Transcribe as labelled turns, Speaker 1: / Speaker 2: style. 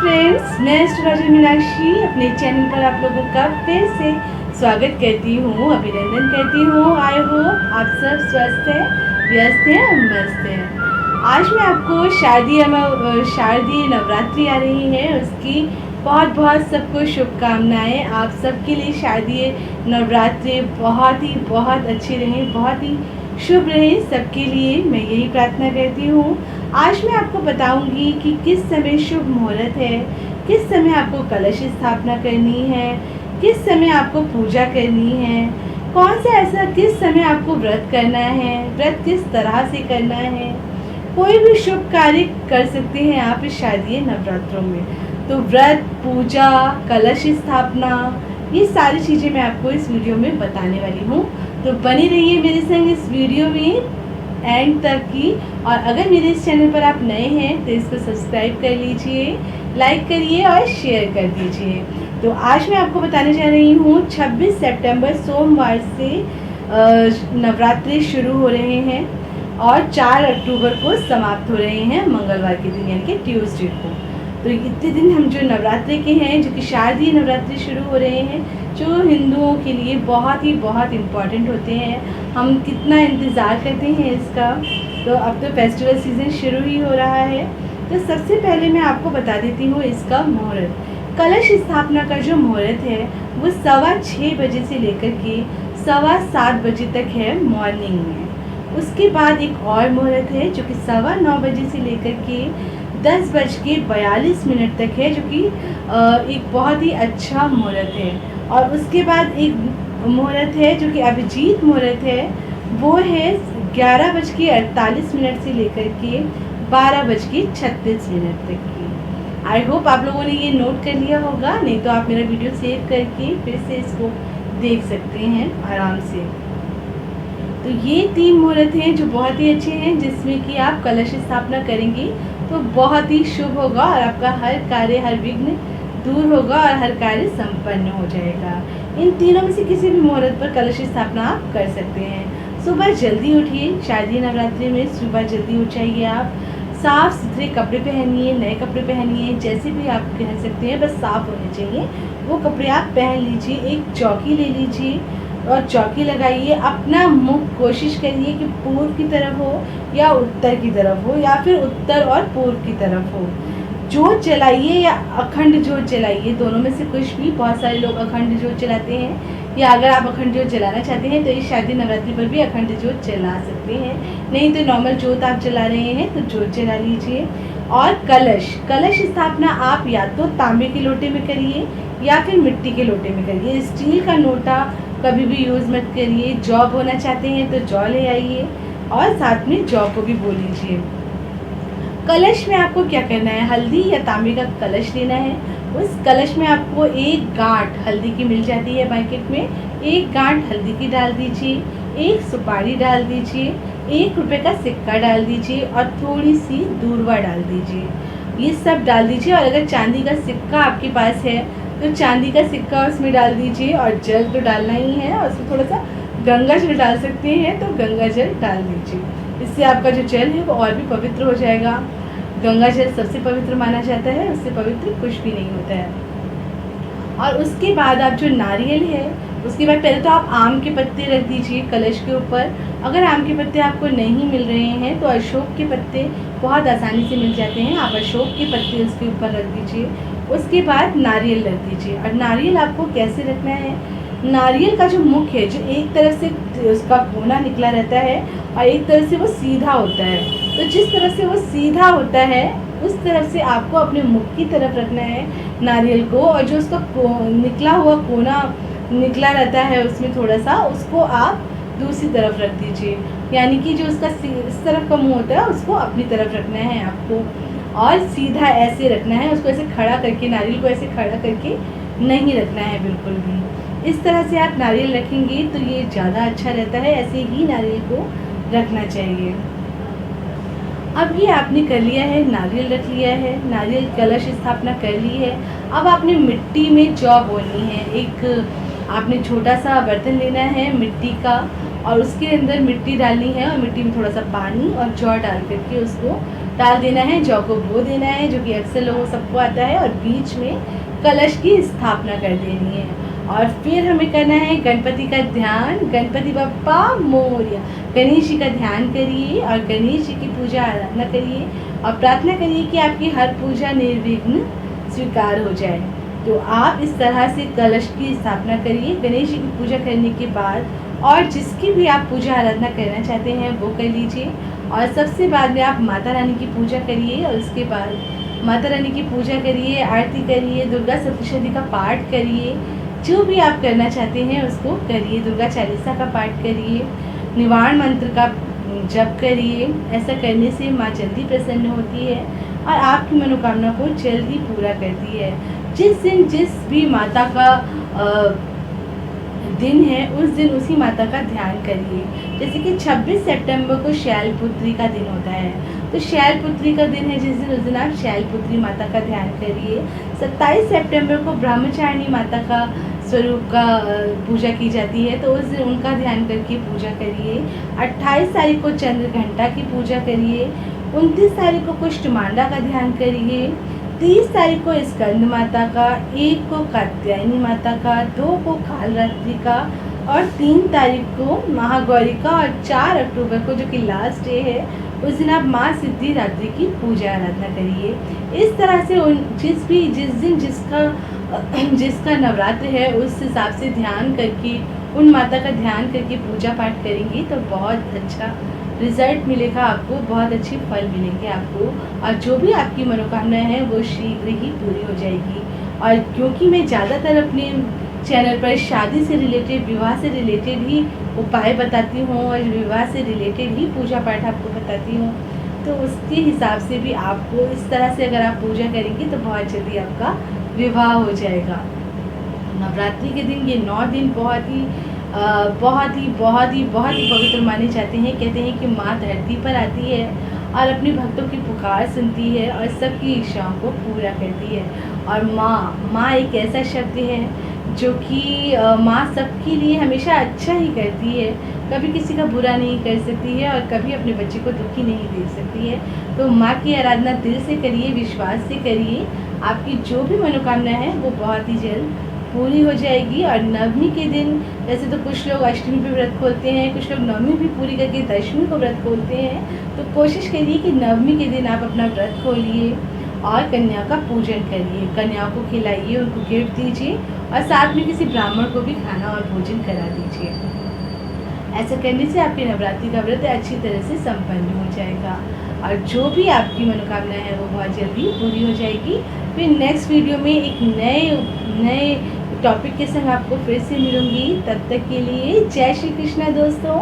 Speaker 1: Friends, मैं astrologer Meenakshi अपने channel पर आप लोगों का फिर से स्वागत करती हूँ, अभिनंदन करती हूँ। आई होप आप सब स्वस्थ हैं, व्यस्त हैं और मस्त हैं। आज मैं आपको शारदीय नवरात्रि आ रही है, उसकी बहुत बहुत सबको शुभकामनाएं। आप सबके लिए शारदीय नवरात्रि बहुत अच्छी रहे, बहुत ही शुभ रहे सबके लिए, मैं यही प्रार्थना करती हूँ। आज मैं आपको बताऊंगी कि किस समय शुभ मुहूर्त है, किस समय आपको कलश स्थापना करनी है, किस समय आपको पूजा करनी है, कौन सा ऐसा किस समय आपको व्रत करना है, व्रत किस तरह से करना है। कोई भी शुभ कार्य कर सकते हैं आप इस शारदीय नवरात्रों में। तो व्रत, पूजा, कलश स्थापना, ये सारी चीज़ें मैं आपको इस वीडियो में बताने वाली हूँ। तो बनी रहिए मेरे संग इस वीडियो में एंड तक की। और अगर मेरे इस चैनल पर आप नए हैं तो इसको सब्सक्राइब कर लीजिए, लाइक करिए और शेयर कर दीजिए। तो आज मैं आपको बताने जा रही हूँ 26 सितंबर सोमवार से नवरात्रि शुरू हो रहे हैं और 4 अक्टूबर को समाप्त हो रहे हैं, मंगलवार के दिन यानी कि ट्यूसडे को। तो इतने दिन हम जो नवरात्रि के हैं, जो कि शारदीय नवरात्रि शुरू हो रहे हैं, जो हिंदुओं के लिए बहुत इम्पॉर्टेंट होते हैं। हम कितना इंतज़ार करते हैं इसका। तो अब तो फेस्टिवल सीज़न शुरू ही हो रहा है। तो सबसे पहले मैं आपको बता देती हूँ इसका मुहूर्त। कलश स्थापना का जो मुहूर्त है वो 6:15 बजे से लेकर के 7:15 बजे तक है मॉर्निंग में। उसके बाद एक और मुहूर्त है जो कि 9:15 बजे से लेकर के 10:42 तक है, जो कि एक बहुत ही अच्छा मुहूर्त है। और उसके बाद एक मुहूर्त है जो कि अभिजीत मुहूर्त है, वो है 11:48 से लेकर के 12:36 तक की। आई होप आप लोगों ने ये नोट कर लिया होगा, नहीं तो आप मेरा वीडियो सेव करके फिर से इसको देख सकते हैं आराम से। तो ये 3 मुहूर्त हैं जो बहुत ही अच्छे हैं, जिसमें कि आप कलश स्थापना करेंगे तो बहुत ही शुभ होगा और आपका हर कार्य, हर विघ्न दूर होगा और हर कार्य संपन्न हो जाएगा। इन तीनों में से किसी भी मुहूर्त पर कलश स्थापना आप कर सकते हैं। सुबह जल्दी उठिए, शारदीय नवरात्रि में सुबह जल्दी उठ जाइए। आप साफ़ सुथरे कपड़े पहनिए, नए कपड़े पहनिए, जैसे भी आप कह सकते हैं, बस साफ़ होने चाहिए वो कपड़े आप पहन लीजिए। एक चौकी ले लीजिए और चौकी लगाइए। अपना मुख कोशिश करिए कि पूर्व की तरफ हो या उत्तर की तरफ हो, या फिर उत्तर और पूर्व की तरफ हो। जोत जलाइए या अखंड जोत जलाइए, दोनों में से कुछ भी। बहुत सारे लोग अखंड जोत जलाते हैं, या अगर आप अखंड जोत जलाना चाहते हैं तो इस शारदीय नवरात्रि पर भी अखंड जोत जला सकते हैं। नहीं तो नॉर्मल जोत आप जला रहे हैं तो जोत जला लीजिए। और कलश स्थापना आप या तो तांबे के लोटे में करिए या फिर मिट्टी के लोटे में करिए। स्टील का लोटा कभी भी यूज़ मत करिए। जौ बोना चाहते हैं तो जौ ले आइए और साथ में जौ को भी बो लीजिए। कलश में आपको क्या करना है, हल्दी या तांबे का कलश लेना है। उस कलश में आपको एक गांठ हल्दी की मिल जाती है मार्केट में, एक गांठ हल्दी की डाल दीजिए, एक सुपारी डाल दीजिए, 1 रुपये का सिक्का डाल दीजिए और थोड़ी सी दूर्वा डाल दीजिए। ये सब डाल दीजिए। और अगर चांदी का सिक्का आपके पास है तो चांदी का सिक्का उसमें डाल दीजिए। और जल तो डालना ही है, और उसमें थोड़ा सा गंगा जल डाल सकते हैं तो गंगा जल डाल दीजिए। इससे आपका जो जल है वो और भी पवित्र हो जाएगा। गंगा जल सबसे पवित्र माना जाता है, उससे पवित्र कुछ भी नहीं होता है। और उसके बाद आप जो नारियल है, उसके बाद पहले तो आप आम के पत्ते रख दीजिए कलश के ऊपर। अगर आम के पत्ते आपको नहीं मिल रहे हैं तो अशोक के पत्ते बहुत आसानी से मिल जाते हैं, आप अशोक के पत्ते उसके ऊपर रख दीजिए। उसके बाद नारियल रख दीजिए। और नारियल आपको कैसे रखना है, नारियल का जो मुख है, जो एक तरफ से उसका कोना निकला रहता है और एक तरफ से वो सीधा होता है, तो जिस तरफ से वो सीधा होता है उस तरफ से आपको अपने मुख की तरफ रखना है नारियल को। और जो उसका निकला हुआ कोना निकला रहता है उसमें थोड़ा सा, उसको आप दूसरी तरफ रख दीजिए। यानी कि जो उसका इस तरफ का मुँह होता है उसको अपनी तरफ रखना है आपको, और सीधा ऐसे रखना है उसको, ऐसे खड़ा करके, नारियल को ऐसे खड़ा करके नहीं रखना है बिल्कुल भी। इस तरह से आप नारियल रखेंगे तो ये ज़्यादा अच्छा रहता है, ऐसे ही नारियल को रखना चाहिए। अब ये आपने कर लिया है, नारियल रख लिया है, नारियल कलश स्थापना कर ली है। अब आपने मिट्टी में जौ बोनी है। एक आपने छोटा सा बर्तन लेना है मिट्टी का, और उसके अंदर मिट्टी डालनी है और मिट्टी में थोड़ा सा पानी और जौ डाल करके उसको डाल देना है। जौ को बो देना है, जो कि अक्सर लोगों सबको आता है, और बीच में कलश की स्थापना कर देनी है। और फिर हमें करना है गणपति का ध्यान। गणपति बप्पा मोरया, गणेश जी का ध्यान करिए और गणेश जी की पूजा आराधना करिए और प्रार्थना करिए कि आपकी हर पूजा निर्विघ्न स्वीकार हो जाए। तो आप इस तरह से कलश की स्थापना करिए गणेश जी की पूजा करने के बाद, और जिसकी भी आप पूजा आराधना करना चाहते हैं वो कर लीजिए। और सबसे बाद में आप माता रानी की पूजा करिए और उसके बाद माता रानी की पूजा करिए, आरती करिए, दुर्गा सप्तशती का पाठ करिए। जो भी आप करना चाहते हैं उसको करिए। दुर्गा चालीसा का पाठ करिए, निवारण मंत्र का जप करिए। ऐसा करने से माँ जल्दी प्रसन्न होती है और आपकी मनोकामना को जल्दी पूरा करती है। जिस दिन जिस भी माता का दिन है उस दिन उसी माता का ध्यान करिए। जैसे कि 26 सितंबर को शैलपुत्री का दिन होता है, तो शैलपुत्री का दिन है जिस दिन, उस दिन आप शैलपुत्री माता का ध्यान करिए। 27 सितंबर को ब्रह्मचारिणी माता का स्वरूप का पूजा की जाती है, तो उस दिन उनका ध्यान करके पूजा करिए। 28 तारीख को चंद्र घंटा की पूजा करिए। 29 तारीख को कुष्ठमांडा का ध्यान करिए। 30 तारीख को स्कंद माता का, 1 को कात्यायनी माता का, 2 को कालरात्रि का और 3 तारीख को महागौरी का, और 4 अक्टूबर को जो कि लास्ट डे है उस दिन आप माँ सिद्धिदात्री की पूजा आराधना करिए। इस तरह से जिस दिन जिसका नवरात्र है उस हिसाब से ध्यान करके, उन माता का ध्यान करके पूजा पाठ करेंगी तो बहुत अच्छा रिजल्ट मिलेगा आपको, बहुत अच्छे फल मिलेंगे आपको, और जो भी आपकी मनोकामनाएं हैं वो शीघ्र ही पूरी हो जाएगी। और क्योंकि मैं ज़्यादातर अपने चैनल पर शादी से रिलेटेड, विवाह से रिलेटेड ही उपाय बताती हूँ और विवाह से रिलेटेड ही पूजा पाठ आपको बताती हूँ, तो उसके हिसाब से भी आपको इस तरह से अगर आप पूजा करेंगे तो बहुत जल्दी आपका विवाह हो जाएगा। नवरात्रि के दिन, ये 9 दिन बहुत ही पवित्र माने जाते हैं। कहते हैं कि माँ धरती पर आती है और अपने भक्तों की पुकार सुनती है और सबकी इच्छाओं को पूरा करती है। और माँ एक ऐसा शब्द है जो कि माँ सबके लिए हमेशा अच्छा ही करती है, कभी किसी का बुरा नहीं कर सकती है और कभी अपने बच्चे को दुखी नहीं देख सकती है। तो माँ की आराधना दिल से करिए, विश्वास से करिए, आपकी जो भी मनोकामना है वो बहुत ही जल्द पूरी हो जाएगी। और नवमी के दिन, वैसे तो कुछ लोग अष्टमी पे व्रत खोलते हैं, कुछ लोग नवमी भी पूरी करके दशमी को व्रत खोलते हैं, तो कोशिश करिए कि नवमी के दिन आप अपना व्रत खोलिए और कन्या का पूजन करिए, कन्याओं को खिलाइए, उनको गिफ्ट दीजिए और साथ में किसी ब्राह्मण को भी खाना और भोजन करा दीजिए। ऐसा करने से आपके नवरात्रि का व्रत अच्छी तरह से संपन्न हो जाएगा और जो भी आपकी मनोकामना है वो बहुत जल्दी पूरी हो जाएगी। फिर नेक्स्ट वीडियो में एक नए टॉपिक के संग आपको फिर से मिलूंगी। तब तक के लिए जय श्री कृष्णा दोस्तों।